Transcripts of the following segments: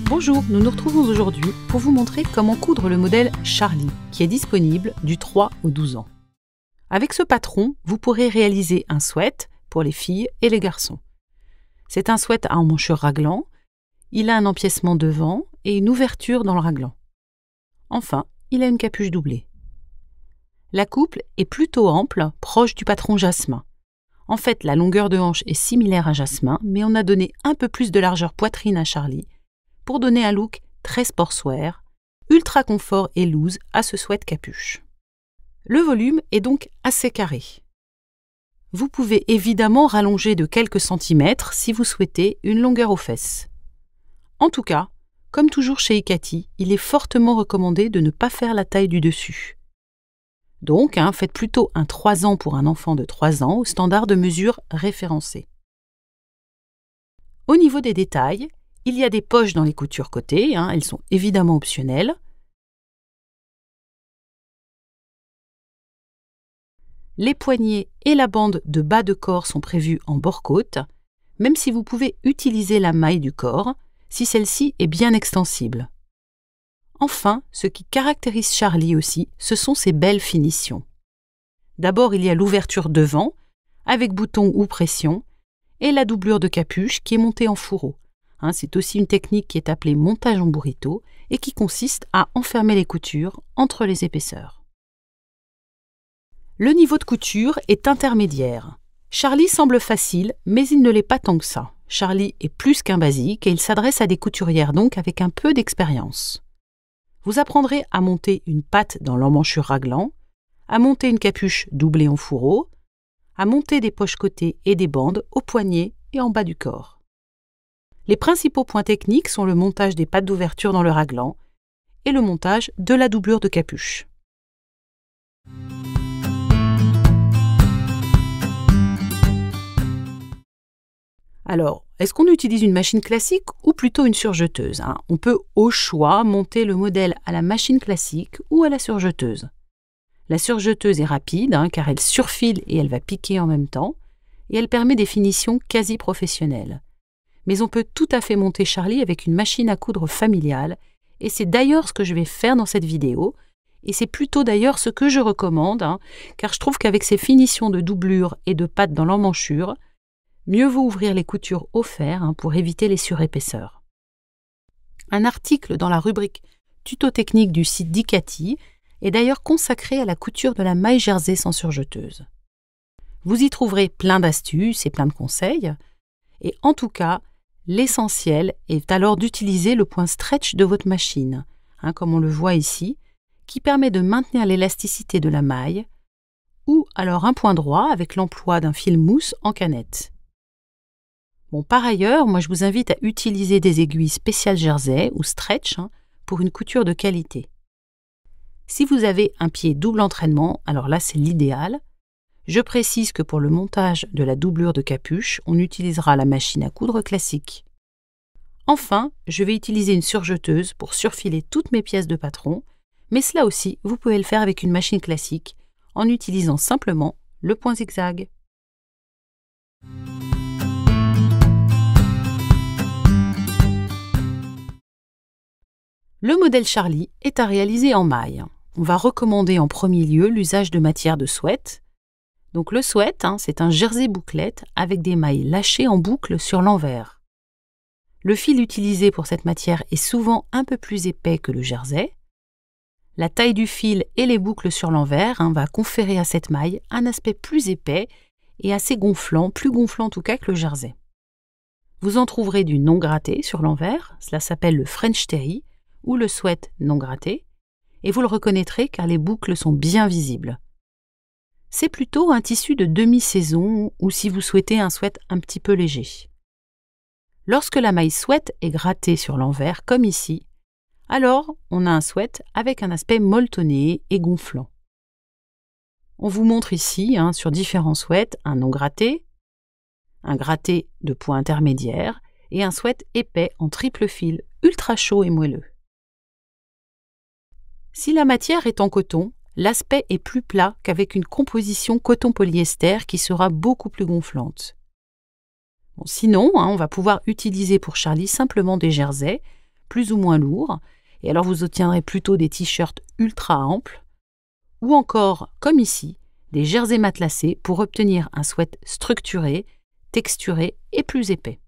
Bonjour, nous nous retrouvons aujourd'hui pour vous montrer comment coudre le modèle Charlie, qui est disponible du 3 au 12 ans. Avec ce patron, vous pourrez réaliser un sweat pour les filles et les garçons. C'est un sweat à emmanchure raglan, il a un empiècement devant et une ouverture dans le raglan. Enfin, il a une capuche doublée. La couple est plutôt ample, proche du patron Jasmin. En fait, la longueur de hanche est similaire à Jasmin, mais on a donné un peu plus de largeur poitrine à Charlie pour donner un look très sportswear, ultra confort et loose à ce sweat capuche. Le volume est donc assez carré. Vous pouvez évidemment rallonger de quelques centimètres si vous souhaitez une longueur aux fesses. En tout cas, comme toujours chez Ikati, il est fortement recommandé de ne pas faire la taille du dessus. Donc, faites plutôt un 3 ans pour un enfant de 3 ans au standard de mesure référencé. Au niveau des détails, il y a des poches dans les coutures côté, elles sont évidemment optionnelles. Les poignets et la bande de bas de corps sont prévus en bord-côte, même si vous pouvez utiliser la maille du corps, si celle-ci est bien extensible. Enfin, ce qui caractérise Charlie aussi, ce sont ses belles finitions. D'abord, il y a l'ouverture devant, avec bouton ou pression, et la doublure de capuche qui est montée en fourreau. C'est aussi une technique qui est appelée montage en burrito et qui consiste à enfermer les coutures entre les épaisseurs. Le niveau de couture est intermédiaire. Charlie semble facile, mais il ne l'est pas tant que ça. Charlie est plus qu'un basique et il s'adresse à des couturières donc avec un peu d'expérience. Vous apprendrez à monter une patte dans l'emmanchure raglan, à monter une capuche doublée en fourreau, à monter des poches côté et des bandes au poignet et en bas du corps. Les principaux points techniques sont le montage des pattes d'ouverture dans le raglan et le montage de la doublure de capuche. Alors, est-ce qu'on utilise une machine classique ou plutôt une surjeteuse ? On peut au choix monter le modèle à la machine classique ou à la surjeteuse. La surjeteuse est rapide car elle surfile et elle va piquer en même temps et elle permet des finitions quasi professionnelles. Mais on peut tout à fait monter Charlie avec une machine à coudre familiale et c'est d'ailleurs ce que je vais faire dans cette vidéo et c'est plutôt d'ailleurs ce que je recommande car je trouve qu'avec ces finitions de doublure et de pattes dans l'emmanchure, mieux vaut ouvrir les coutures au fer pour éviter les surépaisseurs. Un article dans la rubrique tuto technique du site d'Ikati est d'ailleurs consacré à la couture de la maille jersey sans surjeteuse. Vous y trouverez plein d'astuces et plein de conseils et en tout cas, l'essentiel est alors d'utiliser le point stretch de votre machine, comme on le voit ici, qui permet de maintenir l'élasticité de la maille, ou alors un point droit avec l'emploi d'un fil mousse en canette. Par ailleurs, moi je vous invite à utiliser des aiguilles spéciales jersey ou stretch pour une couture de qualité. Si vous avez un pied double entraînement, alors là c'est l'idéal. Je précise que pour le montage de la doublure de capuche, on utilisera la machine à coudre classique. Enfin, je vais utiliser une surjeteuse pour surfiler toutes mes pièces de patron, mais cela aussi, vous pouvez le faire avec une machine classique en utilisant simplement le point zigzag. Le modèle Charlie est à réaliser en maille. On va recommander en premier lieu l'usage de matière de sweat. Donc le sweat, c'est un jersey bouclette avec des mailles lâchées en boucle sur l'envers. Le fil utilisé pour cette matière est souvent un peu plus épais que le jersey. La taille du fil et les boucles sur l'envers va conférer à cette maille un aspect plus épais et assez gonflant, plus gonflant en tout cas que le jersey. Vous en trouverez du non gratté sur l'envers, cela s'appelle le French Terry ou le sweat non gratté, et vous le reconnaîtrez car les boucles sont bien visibles. C'est plutôt un tissu de demi-saison ou si vous souhaitez un sweat un petit peu léger. Lorsque la maille sweat est grattée sur l'envers, comme ici, alors on a un sweat avec un aspect molletonné et gonflant. On vous montre ici, sur différents sweats, un non gratté, un gratté de point intermédiaire et un sweat épais en triple fil, ultra chaud et moelleux. Si la matière est en coton, l'aspect est plus plat qu'avec une composition coton-polyester qui sera beaucoup plus gonflante. Sinon, on va pouvoir utiliser pour Charlie simplement des jerseys, plus ou moins lourds, et alors vous obtiendrez plutôt des t-shirts ultra amples, ou encore, comme ici, des jerseys matelassés pour obtenir un sweat structuré, texturé et plus épais.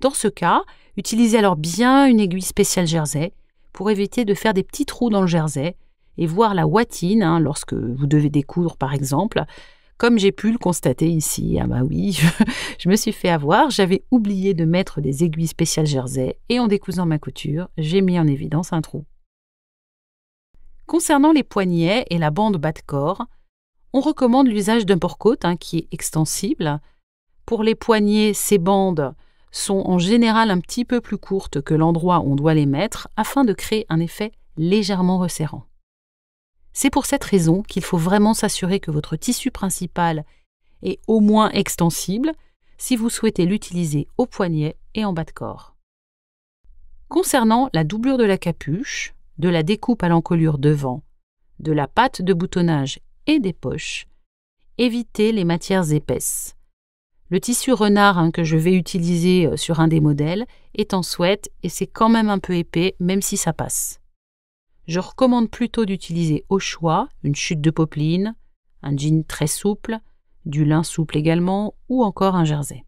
Dans ce cas, utilisez alors bien une aiguille spéciale jersey pour éviter de faire des petits trous dans le jersey et voir la watine lorsque vous devez découdre par exemple, comme j'ai pu le constater ici. Ah bah oui, je me suis fait avoir, j'avais oublié de mettre des aiguilles spéciales jersey et en décousant ma couture, j'ai mis en évidence un trou. Concernant les poignets et la bande bas de corps, on recommande l'usage d'un bord-côte qui est extensible. Pour les poignets, ces bandes sont en général un petit peu plus courtes que l'endroit où on doit les mettre afin de créer un effet légèrement resserrant. C'est pour cette raison qu'il faut vraiment s'assurer que votre tissu principal est au moins extensible si vous souhaitez l'utiliser au poignet et en bas de corps. Concernant la doublure de la capuche, de la découpe à l'encolure devant, de la patte de boutonnage et des poches, évitez les matières épaisses. Le tissu renard que je vais utiliser sur un des modèles est en sweat et c'est quand même un peu épais, même si ça passe. Je recommande plutôt d'utiliser au choix une chute de popeline, un jean très souple, du lin souple également ou encore un jersey.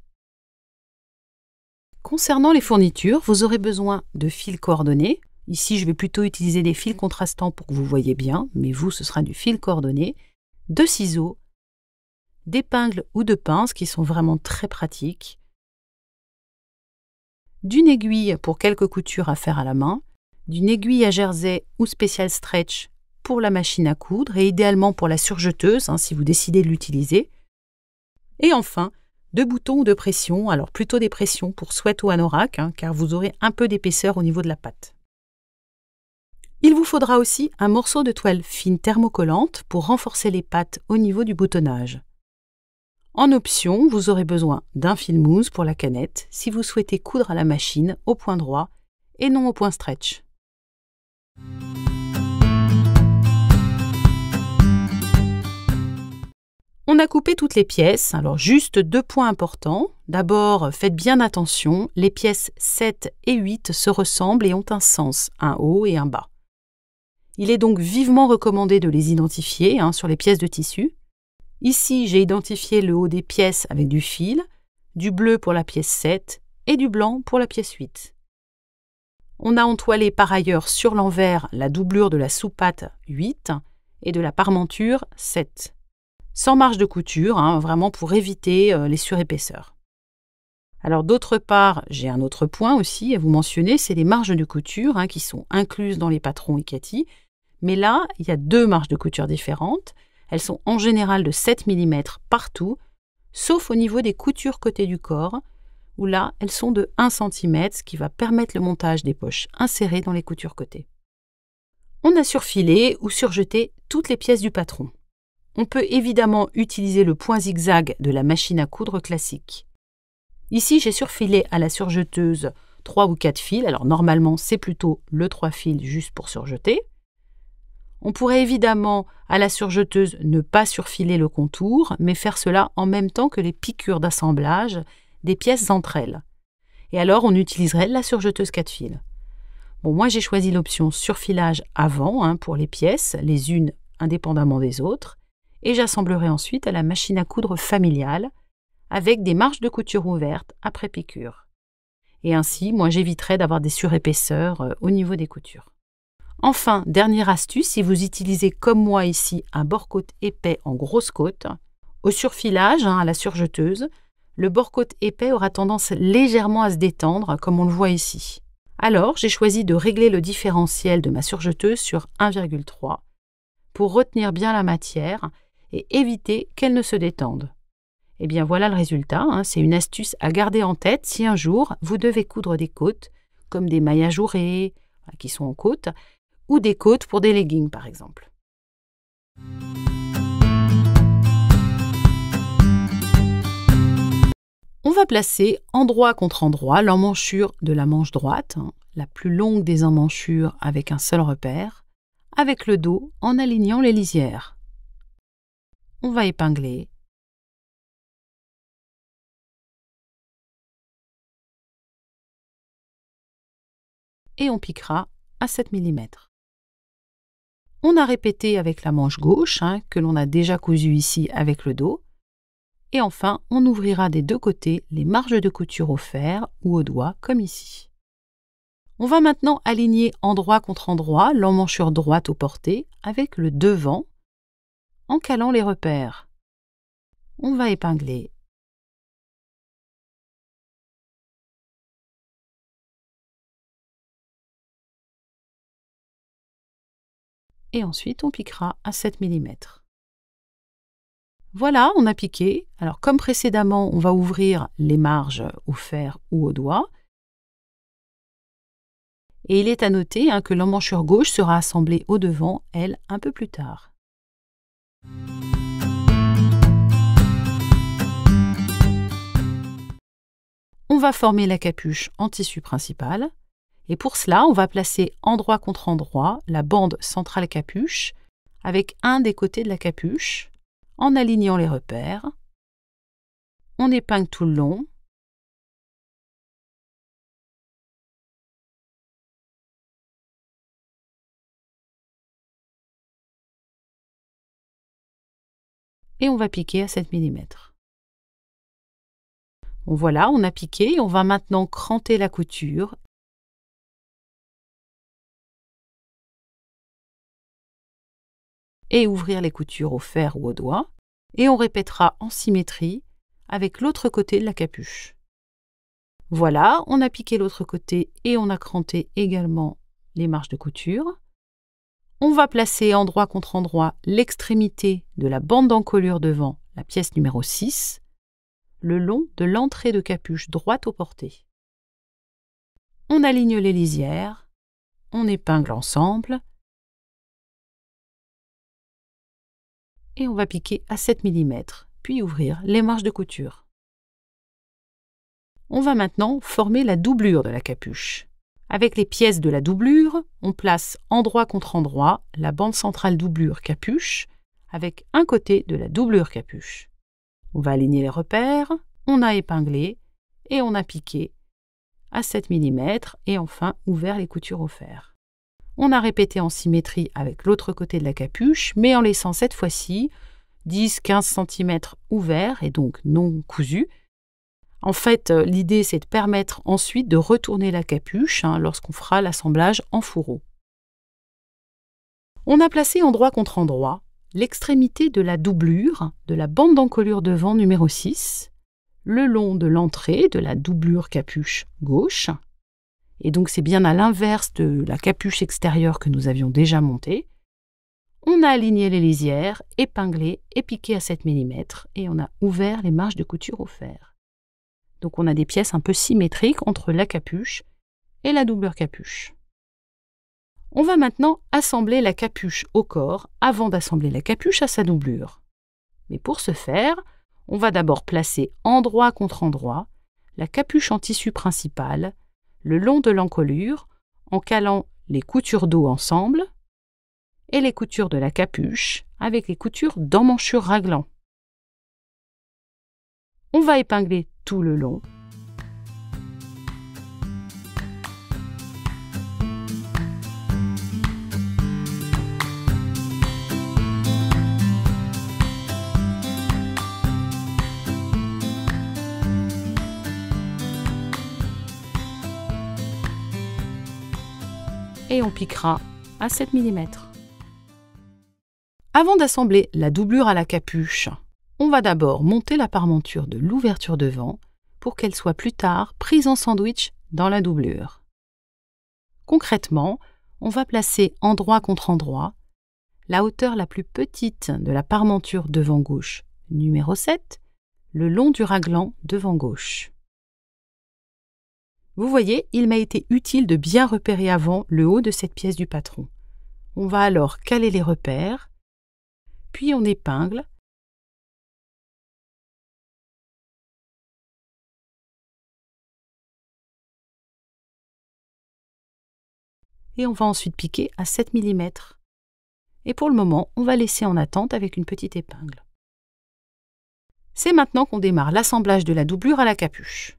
Concernant les fournitures, vous aurez besoin de fils coordonnés. Ici, je vais plutôt utiliser des fils contrastants pour que vous voyez bien, mais vous, ce sera du fil coordonné, de ciseaux, d'épingles ou de pinces qui sont vraiment très pratiques, d'une aiguille pour quelques coutures à faire à la main, d'une aiguille à jersey ou spécial stretch pour la machine à coudre et idéalement pour la surjeteuse si vous décidez de l'utiliser, et enfin de boutons ou de pression, alors plutôt des pressions pour sweat ou anorak car vous aurez un peu d'épaisseur au niveau de la patte. Il vous faudra aussi un morceau de toile fine thermocollante pour renforcer les pattes au niveau du boutonnage. En option, vous aurez besoin d'un fil mousse pour la canette si vous souhaitez coudre à la machine au point droit et non au point stretch. On a coupé toutes les pièces, alors juste 2 points importants. D'abord, faites bien attention, les pièces 7 et 8 se ressemblent et ont un sens, un haut et un bas. Il est donc vivement recommandé de les identifier sur les pièces de tissu. Ici, j'ai identifié le haut des pièces avec du fil, du bleu pour la pièce 7 et du blanc pour la pièce 8. On a entoilé par ailleurs sur l'envers la doublure de la sous-patte 8 et de la parmenture 7. Sans marge de couture, vraiment pour éviter les surépaisseurs. Alors d'autre part, j'ai un autre point aussi à vous mentionner, c'est les marges de couture qui sont incluses dans les patrons Ikati. Mais là, il y a 2 marges de couture différentes. Elles sont en général de 7 mm partout, sauf au niveau des coutures côté du corps, où là, elles sont de 1 cm, ce qui va permettre le montage des poches insérées dans les coutures côté. On a surfilé ou surjeté toutes les pièces du patron. On peut évidemment utiliser le point zigzag de la machine à coudre classique. Ici, j'ai surfilé à la surjeteuse 3 ou 4 fils, alors normalement c'est plutôt le 3 fils juste pour surjeter. On pourrait évidemment à la surjeteuse ne pas surfiler le contour, mais faire cela en même temps que les piqûres d'assemblage des pièces entre elles. Et alors on utiliserait la surjeteuse 4 fils. Bon, moi j'ai choisi l'option surfilage avant pour les pièces, les unes indépendamment des autres, et j'assemblerai ensuite à la machine à coudre familiale avec des marges de couture ouvertes après piqûre. Et ainsi, moi j'éviterai d'avoir des surépaisseurs au niveau des coutures. Enfin, dernière astuce, si vous utilisez comme moi ici un bord-côte épais en grosse côte, au surfilage à la surjeteuse, le bord-côte épais aura tendance légèrement à se détendre comme on le voit ici. Alors, j'ai choisi de régler le différentiel de ma surjeteuse sur 1,3 pour retenir bien la matière et éviter qu'elle ne se détende. Et bien voilà le résultat, c'est une astuce à garder en tête si un jour vous devez coudre des côtes, comme des mailles ajourées qui sont en côte, ou des côtes pour des leggings par exemple. On va placer endroit contre endroit l'emmanchure de la manche droite, la plus longue des emmanchures avec un seul repère, avec le dos en alignant les lisières. On va épingler. et on piquera à 7 mm. On a répété avec la manche gauche, que l'on a déjà cousue ici avec le dos. Et enfin, on ouvrira des deux côtés les marges de couture au fer ou au doigt, comme ici. On va maintenant aligner endroit contre endroit l'emmanchure droite au porté avec le devant en calant les repères. On va épingler. Et ensuite, on piquera à 7 mm. Voilà, on a piqué. Alors, comme précédemment, on va ouvrir les marges au fer ou au doigt. Et il est à noter que l'emmanchure gauche sera assemblée au devant, elle, un peu plus tard. On va former la capuche en tissu principal. Et pour cela, on va placer endroit contre endroit la bande centrale capuche avec un des côtés de la capuche en alignant les repères. On épingle tout le long. Et on va piquer à 7 mm. Bon, voilà, on a piqué. On va maintenant cranter la couture. Et ouvrir les coutures au fer ou au doigt. Et on répétera en symétrie avec l'autre côté de la capuche. Voilà, on a piqué l'autre côté et on a cranté également les marges de couture. On va placer endroit contre endroit l'extrémité de la bande d'encolure devant la pièce numéro 6, le long de l'entrée de capuche droite au porté. On aligne les lisières, on épingle ensemble et on va piquer à 7 mm, puis ouvrir les marges de couture. On va maintenant former la doublure de la capuche. Avec les pièces de la doublure, on place endroit contre endroit la bande centrale doublure capuche avec un côté de la doublure capuche. On va aligner les repères, on a épinglé et on a piqué à 7 mm et enfin ouvert les coutures au fer. On a répété en symétrie avec l'autre côté de la capuche, mais en laissant cette fois-ci 10-15 cm ouverts et donc non cousus. En fait, l'idée, c'est de permettre ensuite de retourner la capuche lorsqu'on fera l'assemblage en fourreau. On a placé endroit contre endroit l'extrémité de la doublure de la bande d'encolure devant numéro 6, le long de l'entrée de la doublure capuche gauche. Et donc, c'est bien à l'inverse de la capuche extérieure que nous avions déjà montée. On a aligné les lisières, épinglé et piqué à 7 mm et on a ouvert les marges de couture au fer. Donc on a des pièces un peu symétriques entre la capuche et la doublure capuche. On va maintenant assembler la capuche au corps avant d'assembler la capuche à sa doublure. Mais pour ce faire, on va d'abord placer endroit contre endroit la capuche en tissu principal le long de l'encolure en calant les coutures dos ensemble et les coutures de la capuche avec les coutures d'emmanchure raglan. On va épingler tout le long. Et on piquera à 7 mm. Avant d'assembler la doublure à la capuche, on va d'abord monter la parmenture de l'ouverture devant pour qu'elle soit plus tard prise en sandwich dans la doublure. Concrètement, on va placer endroit contre endroit la hauteur la plus petite de la parmenture devant gauche numéro 7, le long du raglan devant gauche. Vous voyez, il m'a été utile de bien repérer avant le haut de cette pièce du patron. On va alors caler les repères, puis on épingle. Et on va ensuite piquer à 7 mm. Et pour le moment, on va laisser en attente avec une petite épingle. C'est maintenant qu'on démarre l'assemblage de la doublure à la capuche.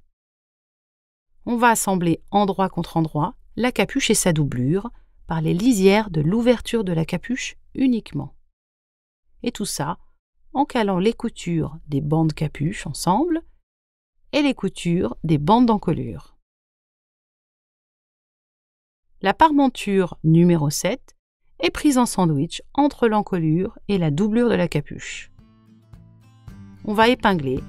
On va assembler endroit contre endroit la capuche et sa doublure par les lisières de l'ouverture de la capuche uniquement. Et tout ça en calant les coutures des bandes capuche ensemble et les coutures des bandes d'encolure. La parmenture numéro 7 est prise en sandwich entre l'encolure et la doublure de la capuche. On va épingler.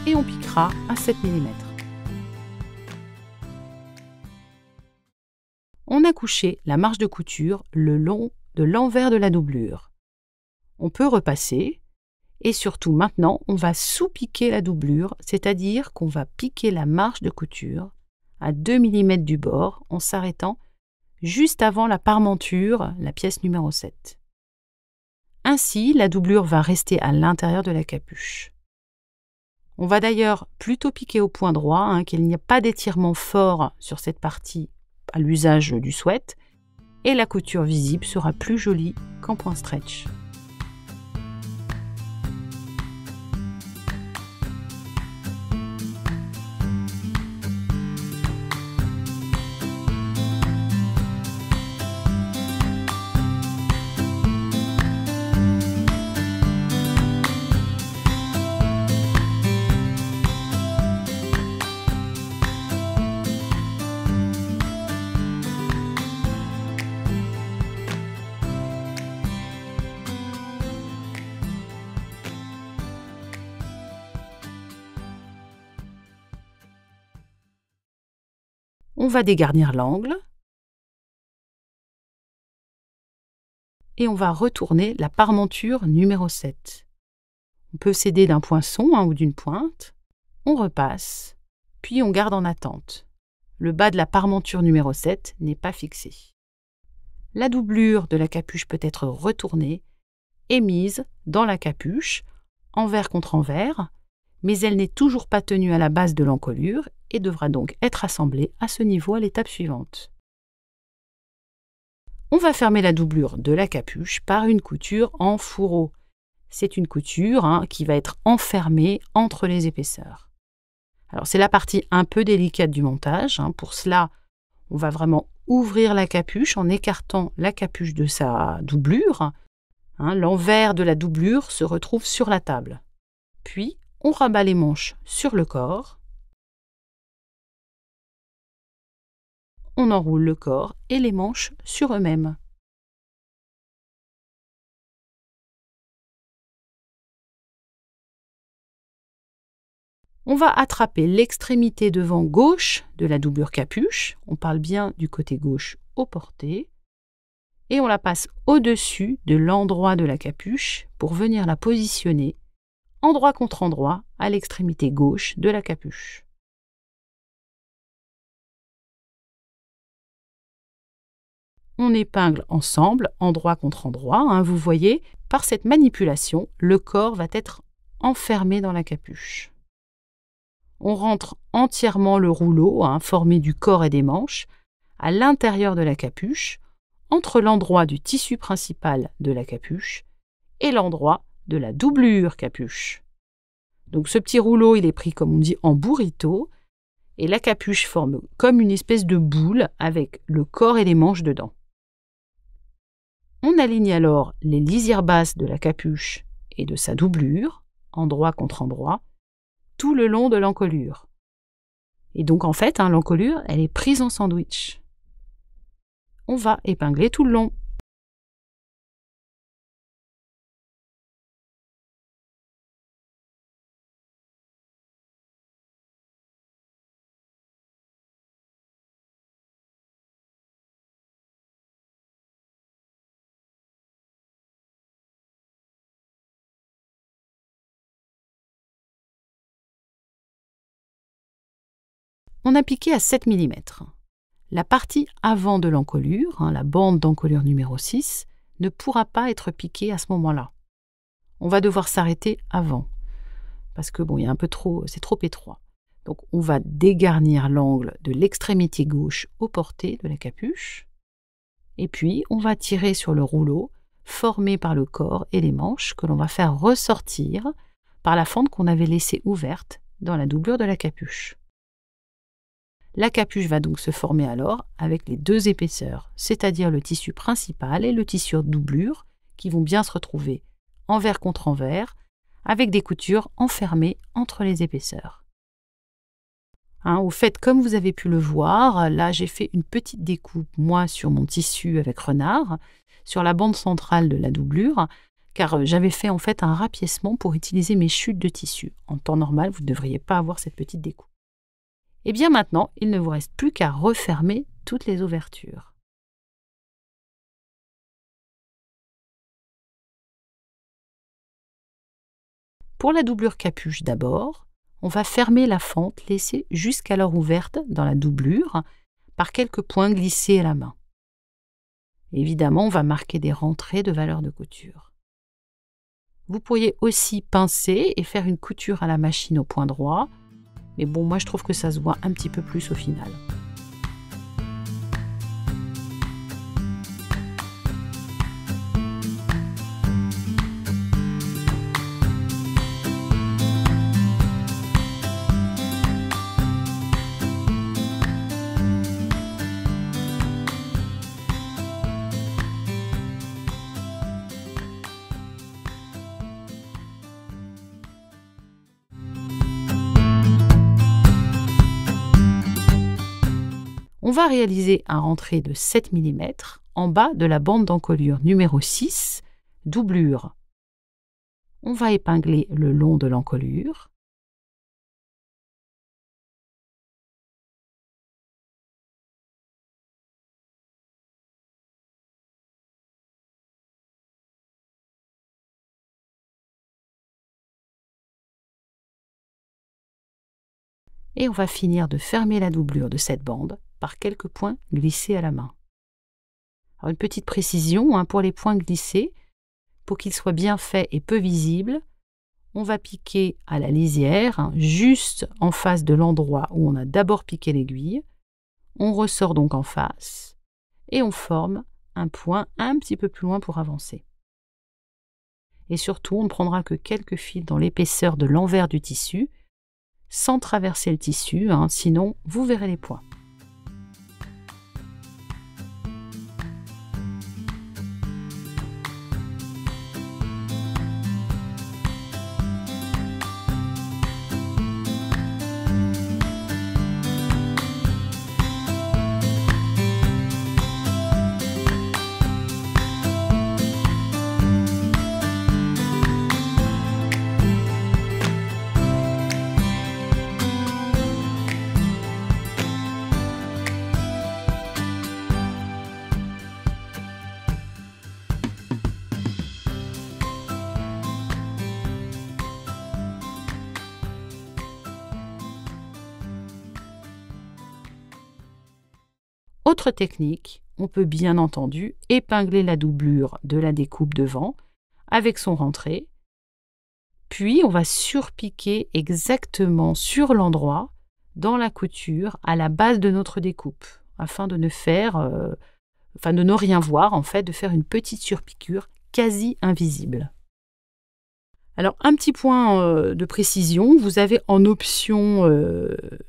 Et on piquera à 7 mm. On a couché la marge de couture le long de l'envers de la doublure. On peut repasser et surtout maintenant on va sous-piquer la doublure, c'est-à-dire qu'on va piquer la marge de couture à 2 mm du bord en s'arrêtant juste avant la parmenture, la pièce numéro 7. Ainsi, la doublure va rester à l'intérieur de la capuche. On va d'ailleurs plutôt piquer au point droit, qu'il n'y a pas d'étirement fort sur cette partie à l'usage du sweat, et la couture visible sera plus jolie qu'en point stretch. On va dégarnir l'angle et on va retourner la parmenture numéro 7. On peut s'aider d'un poinçon ou d'une pointe, on repasse, puis on garde en attente. Le bas de la parmenture numéro 7 n'est pas fixé. La doublure de la capuche peut être retournée et mise dans la capuche, envers contre envers, mais elle n'est toujours pas tenue à la base de l'encolure et devra donc être assemblée à ce niveau à l'étape suivante. On va fermer la doublure de la capuche par une couture en fourreau. C'est une couture qui va être enfermée entre les épaisseurs. Alors c'est la partie un peu délicate du montage. Pour cela, on va vraiment ouvrir la capuche en écartant la capuche de sa doublure. L'envers de la doublure se retrouve sur la table. Puis, on rabat les manches sur le corps. On enroule le corps et les manches sur eux-mêmes. On va attraper l'extrémité devant gauche de la doublure capuche. On parle bien du côté gauche au porté. Et on la passe au-dessus de l'endroit de la capuche pour venir la positionner endroit contre endroit à l'extrémité gauche de la capuche. On épingle ensemble, endroit contre endroit. Vous voyez, par cette manipulation, le corps va être enfermé dans la capuche. On rentre entièrement le rouleau, formé du corps et des manches, à l'intérieur de la capuche, entre l'endroit du tissu principal de la capuche et l'endroit de la doublure capuche. Donc ce petit rouleau, il est pris, comme on dit, en burrito, et la capuche forme comme une espèce de boule avec le corps et les manches dedans. On aligne alors les lisières basses de la capuche et de sa doublure, endroit contre endroit, tout le long de l'encolure. Et donc en fait, l'encolure, elle est prise en sandwich. On va épingler tout le long. On a piqué à 7 mm. La partie avant de l'encolure, la bande d'encolure numéro 6, ne pourra pas être piqué à ce moment-là. On va devoir s'arrêter avant, parce que bon, il y a c'est trop étroit. Donc on va dégarnir l'angle de l'extrémité gauche au porté de la capuche, et puis on va tirer sur le rouleau formé par le corps et les manches que l'on va faire ressortir par la fente qu'on avait laissée ouverte dans la doublure de la capuche. La capuche va donc se former alors avec les deux épaisseurs, c'est-à-dire le tissu principal et le tissu de doublure qui vont bien se retrouver envers contre envers avec des coutures enfermées entre les épaisseurs. Au fait, comme vous avez pu le voir, là j'ai fait une petite découpe, moi, sur mon tissu avec renard, sur la bande centrale de la doublure, car j'avais fait en fait un rapiècement pour utiliser mes chutes de tissu. En temps normal, vous ne devriez pas avoir cette petite découpe. Et bien maintenant, il ne vous reste plus qu'à refermer toutes les ouvertures. Pour la doublure capuche d'abord, on va fermer la fente laissée jusqu'alors ouverte dans la doublure par quelques points glissés à la main. Évidemment, on va marquer des rentrées de valeur de couture. Vous pourriez aussi pincer et faire une couture à la machine au point droit, mais bon, moi je trouve que ça se voit un petit peu plus au final. On va réaliser un rentré de 7 mm en bas de la bande d'encolure numéro 6, doublure. On va épingler le long de l'encolure. Et on va finir de fermer la doublure de cette bande par quelques points glissés à la main. Alors une petite précision pour les points glissés, pour qu'ils soient bien faits et peu visibles, on va piquer à la lisière, juste en face de l'endroit où on a d'abord piqué l'aiguille. On ressort donc en face et on forme un point un petit peu plus loin pour avancer. Et surtout, on ne prendra que quelques fils dans l'épaisseur de l'envers du tissu, sans traverser le tissu, sinon vous verrez les points. Autre technique, on peut bien entendu épingler la doublure de la découpe devant avec son rentré, puis on va surpiquer exactement sur l'endroit dans la couture à la base de notre découpe, afin de ne rien voir, en fait, de faire une petite surpiqûre quasi invisible. Alors, un petit point de précision, vous avez en option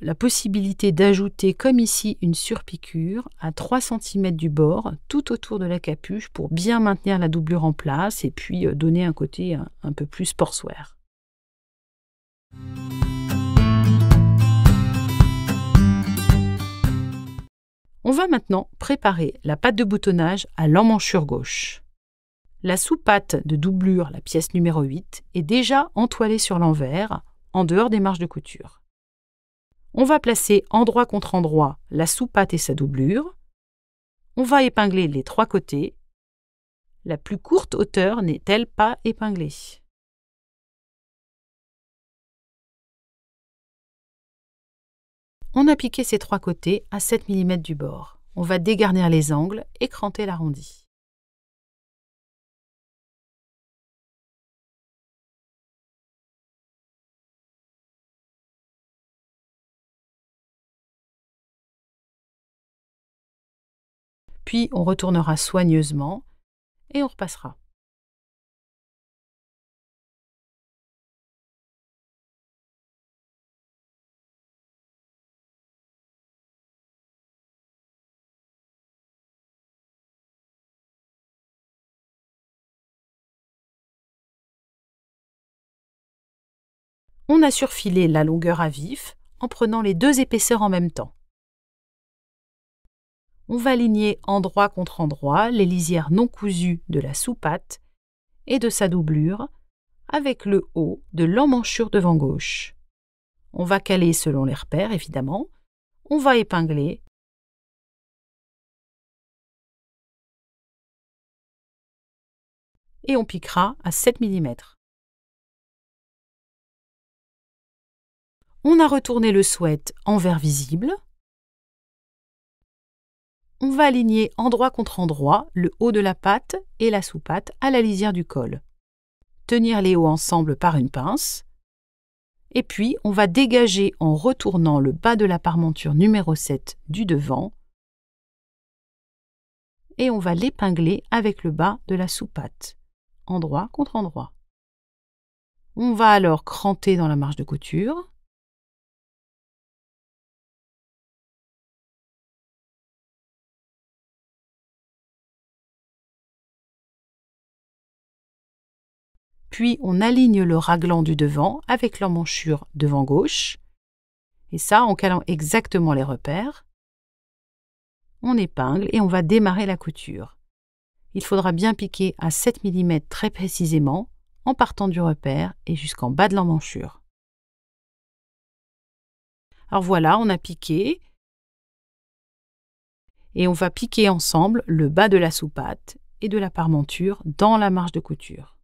la possibilité d'ajouter, comme ici, une surpiqûre à 3 cm du bord, tout autour de la capuche, pour bien maintenir la doublure en place et puis donner un côté un peu plus sportswear. On va maintenant préparer la patte de boutonnage à l'emmanchure gauche. La sous-patte de doublure, la pièce numéro 8, est déjà entoilée sur l'envers, en dehors des marges de couture. On va placer endroit contre endroit la sous-patte et sa doublure. On va épingler les 3 côtés. La plus courte hauteur n'est-elle pas épinglée? On a piqué ces 3 côtés à 7 mm du bord. On va dégarnir les angles et cranter l'arrondi. Puis on retournera soigneusement et on repassera. On a surfilé la longueur à vif en prenant les deux épaisseurs en même temps. On va aligner endroit contre endroit les lisières non cousues de la sous-patte et de sa doublure avec le haut de l'emmanchure devant gauche. On va caler selon les repères, évidemment. On va épingler. Et on piquera à 7 mm. On a retourné le sweat envers visible. On va aligner endroit contre endroit le haut de la patte et la sous-patte à la lisière du col. Tenir les hauts ensemble par une pince. Et puis, on va dégager en retournant le bas de la parmenture numéro 7 du devant. Et on va l'épingler avec le bas de la sous-patte, endroit contre endroit. On va alors cranter dans la marge de couture. Puis on aligne le raglan du devant avec l'emmanchure devant gauche. Et ça, en calant exactement les repères. On épingle et on va démarrer la couture. Il faudra bien piquer à 7 mm très précisément, en partant du repère et jusqu'en bas de l'emmanchure. Alors voilà, on a piqué. Et on va piquer ensemble le bas de la sous-patte et de la parmenture dans la marge de couture.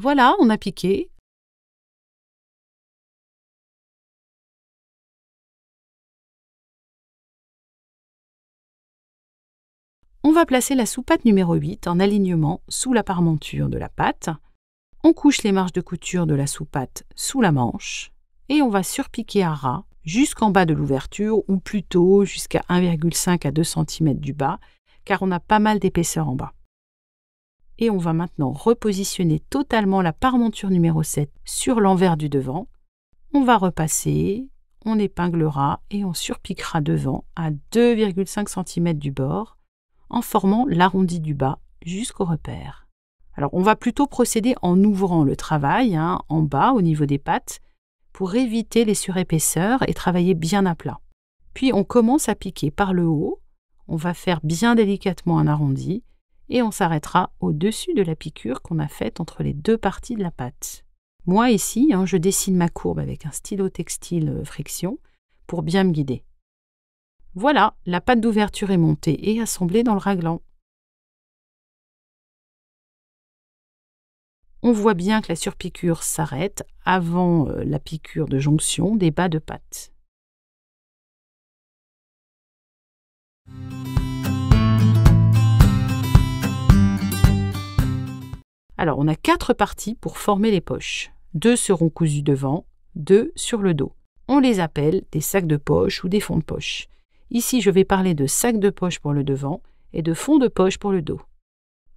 Voilà, on a piqué. On va placer la sous-patte numéro 8 en alignement sous la parmenture de la patte. On couche les marges de couture de la sous-patte sous la manche et on va surpiquer à ras jusqu'en bas de l'ouverture ou plutôt jusqu'à 1,5 à 2 cm du bas car on a pas mal d'épaisseur en bas. Et on va maintenant repositionner totalement la parmenture numéro 7 sur l'envers du devant. On va repasser, on épinglera et on surpiquera devant à 2,5 cm du bord en formant l'arrondi du bas jusqu'au repère. Alors on va plutôt procéder en ouvrant le travail en bas au niveau des pattes pour éviter les surépaisseurs et travailler bien à plat. Puis on commence à piquer par le haut, on va faire bien délicatement un arrondi et on s'arrêtera au-dessus de la piqûre qu'on a faite entre les deux parties de la patte. Moi ici, je dessine ma courbe avec un stylo textile friction pour bien me guider. Voilà, la patte d'ouverture est montée et assemblée dans le raglan. On voit bien que la surpiqûre s'arrête avant la piqûre de jonction des bas de patte. Alors, on a 4 parties pour former les poches. 2 seront cousues devant, 2 sur le dos. On les appelle des sacs de poche ou des fonds de poche. Ici, je vais parler de sacs de poche pour le devant et de fonds de poche pour le dos.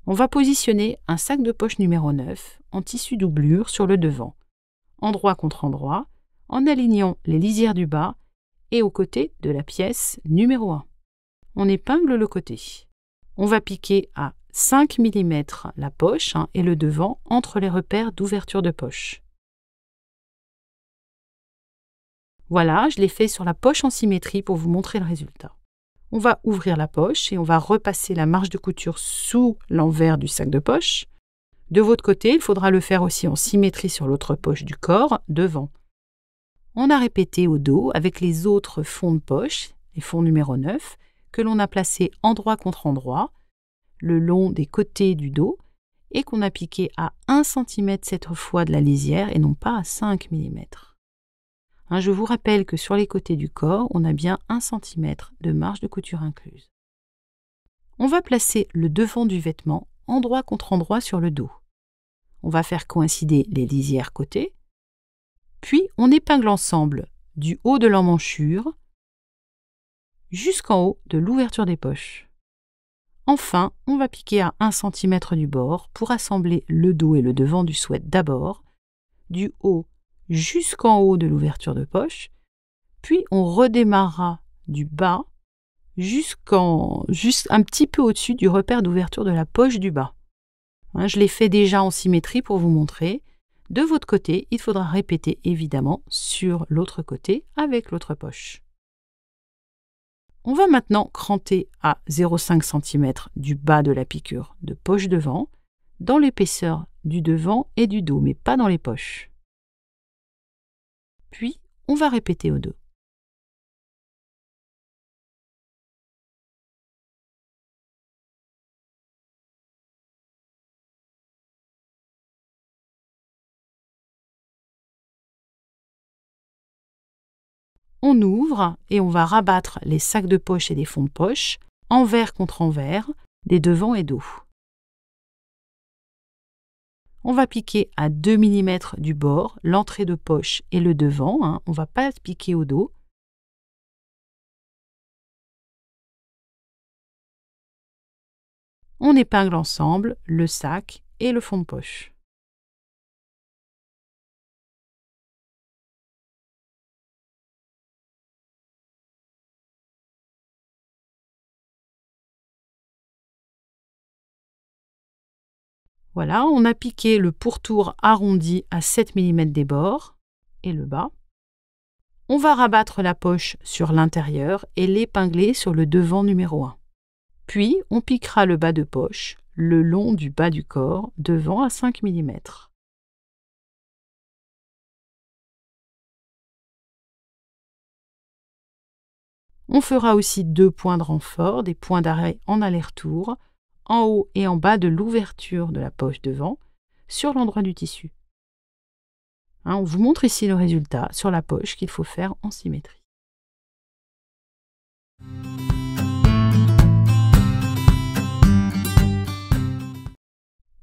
On va positionner un sac de poche numéro 9 en tissu doublure sur le devant, endroit contre endroit, en alignant les lisières du bas et aux côtés de la pièce numéro 1. On épingle le côté. On va piquer à 5 mm la poche et le devant entre les repères d'ouverture de poche. Voilà, je l'ai fait sur la poche en symétrie pour vous montrer le résultat. On va ouvrir la poche et on va repasser la marge de couture sous l'envers du sac de poche. De votre côté, il faudra le faire aussi en symétrie sur l'autre poche du corps, devant. On a répété au dos avec les autres fonds de poche, les fonds numéro 9, que l'on a placés endroit contre endroit, le long des côtés du dos, et qu'on a piqué à 1 cm cette fois de la lisière et non pas à 5 mm. Je vous rappelle que sur les côtés du corps, on a bien 1 cm de marge de couture incluse. On va placer le devant du vêtement endroit contre endroit sur le dos. On va faire coïncider les lisières côtés, puis on épingle ensemble du haut de l'emmanchure jusqu'en haut de l'ouverture des poches. Enfin, on va piquer à 1 cm du bord pour assembler le dos et le devant du sweat d'abord, du haut jusqu'en haut de l'ouverture de poche, puis on redémarrera du bas juste un petit peu au-dessus du repère d'ouverture de la poche du bas. Je l'ai fait déjà en symétrie pour vous montrer. De votre côté, il faudra répéter évidemment sur l'autre côté avec l'autre poche. On va maintenant cranter à 0,5 cm du bas de la piqûre de poche devant, dans l'épaisseur du devant et du dos, mais pas dans les poches. Puis, on va répéter au dos. On ouvre et on va rabattre les sacs de poche et les fonds de poche, envers contre envers, des devants et dos. On va piquer à 2 mm du bord, l'entrée de poche et le devant. On ne va pas piquer au dos. On épingle ensemble le sac et le fond de poche. Voilà, on a piqué le pourtour arrondi à 7 mm des bords et le bas. On va rabattre la poche sur l'intérieur et l'épingler sur le devant numéro 1. Puis, on piquera le bas de poche, le long du bas du corps, devant à 5 mm. On fera aussi 2 points de renfort, des points d'arrêt en aller-retour, en haut et en bas de l'ouverture de la poche devant, sur l'endroit du tissu. On vous montre ici le résultat sur la poche qu'il faut faire en symétrie.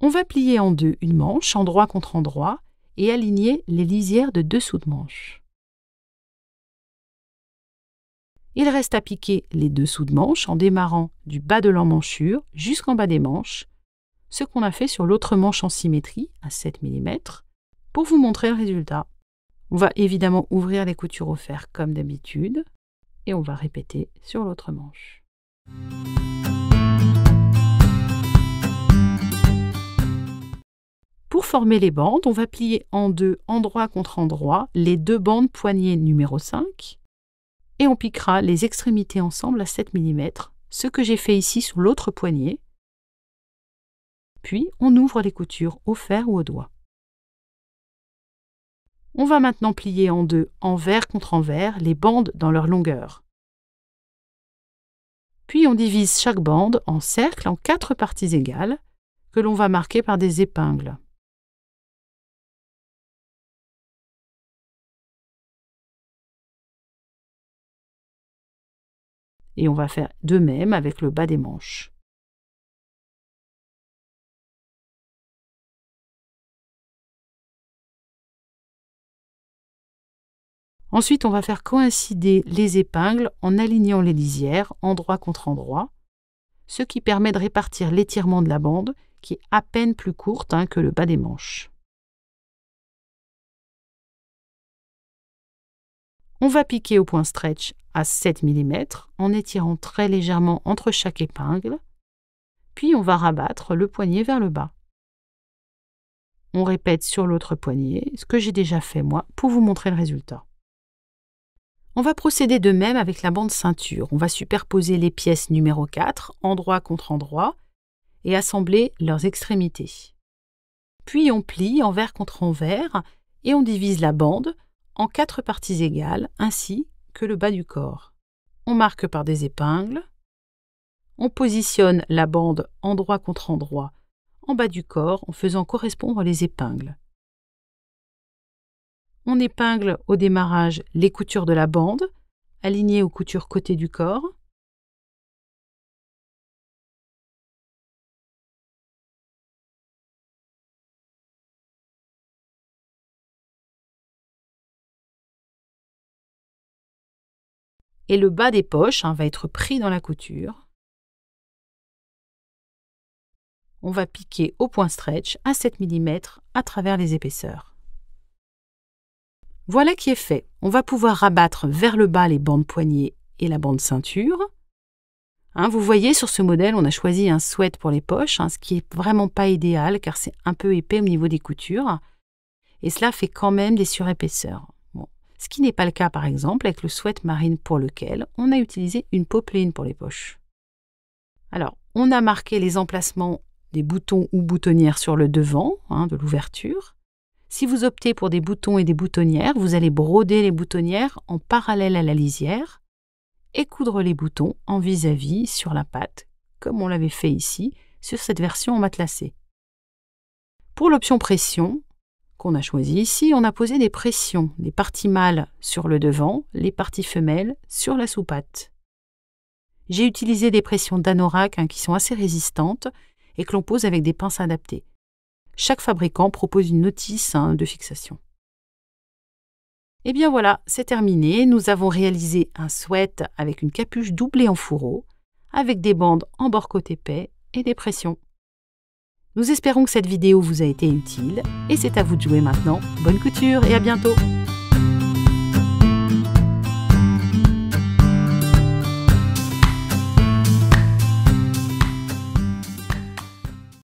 On va plier en deux une manche, endroit contre endroit, et aligner les lisières de dessous de manche. Il reste à piquer les dessous de manche en démarrant du bas de l'emmanchure jusqu'en bas des manches, ce qu'on a fait sur l'autre manche en symétrie à 7 mm, pour vous montrer le résultat. On va évidemment ouvrir les coutures au fer comme d'habitude, et on va répéter sur l'autre manche. Pour former les bandes, on va plier en deux, endroit contre endroit, les deux bandes poignées numéro 5, et on piquera les extrémités ensemble à 7 mm, ce que j'ai fait ici sur l'autre poignet. Puis, on ouvre les coutures au fer ou au doigt. On va maintenant plier en deux, envers contre envers, les bandes dans leur longueur. Puis, on divise chaque bande en cercle en 4 parties égales, que l'on va marquer par des épingles. Et on va faire de même avec le bas des manches. Ensuite, on va faire coïncider les épingles en alignant les lisières endroit contre endroit, ce qui permet de répartir l'étirement de la bande, qui est à peine plus courte que le bas des manches. On va piquer au point stretch à 7 mm en étirant très légèrement entre chaque épingle, puis on va rabattre le poignet vers le bas. On répète sur l'autre poignet, ce que j'ai déjà fait moi, pour vous montrer le résultat. On va procéder de même avec la bande ceinture. On va superposer les pièces numéro 4, endroit contre endroit, et assembler leurs extrémités. Puis on plie envers contre envers et on divise la bande en 4 parties égales, ainsi que le bas du corps. On marque par des épingles. On positionne la bande endroit contre endroit en bas du corps en faisant correspondre les épingles. On épingle au démarrage les coutures de la bande, alignées aux coutures côté du corps. Et le bas des poches va être pris dans la couture. On va piquer au point stretch à 7 mm à travers les épaisseurs. Voilà qui est fait. On va pouvoir rabattre vers le bas les bandes poignets et la bande ceinture. Vous voyez, sur ce modèle, on a choisi un sweat pour les poches, ce qui n'est vraiment pas idéal car c'est un peu épais au niveau des coutures. Et cela fait quand même des surépaisseurs. Ce qui n'est pas le cas, par exemple, avec le sweat marine pour lequel on a utilisé une popeline pour les poches. Alors, on a marqué les emplacements des boutons ou boutonnières sur le devant de l'ouverture. Si vous optez pour des boutons et des boutonnières, vous allez broder les boutonnières en parallèle à la lisière et coudre les boutons en vis-à-vis sur la patte, comme on l'avait fait ici sur cette version en matelassé. Pour l'option pression, qu'on a choisi ici, on a posé des pressions, des parties mâles sur le devant, les parties femelles sur la sous-patte. J'ai utilisé des pressions d'anorak qui sont assez résistantes et que l'on pose avec des pinces adaptées. Chaque fabricant propose une notice de fixation. Et bien voilà, c'est terminé. Nous avons réalisé un sweat avec une capuche doublée en fourreau, avec des bandes en bord côté épais et des pressions. Nous espérons que cette vidéo vous a été utile et c'est à vous de jouer maintenant. Bonne couture et à bientôt!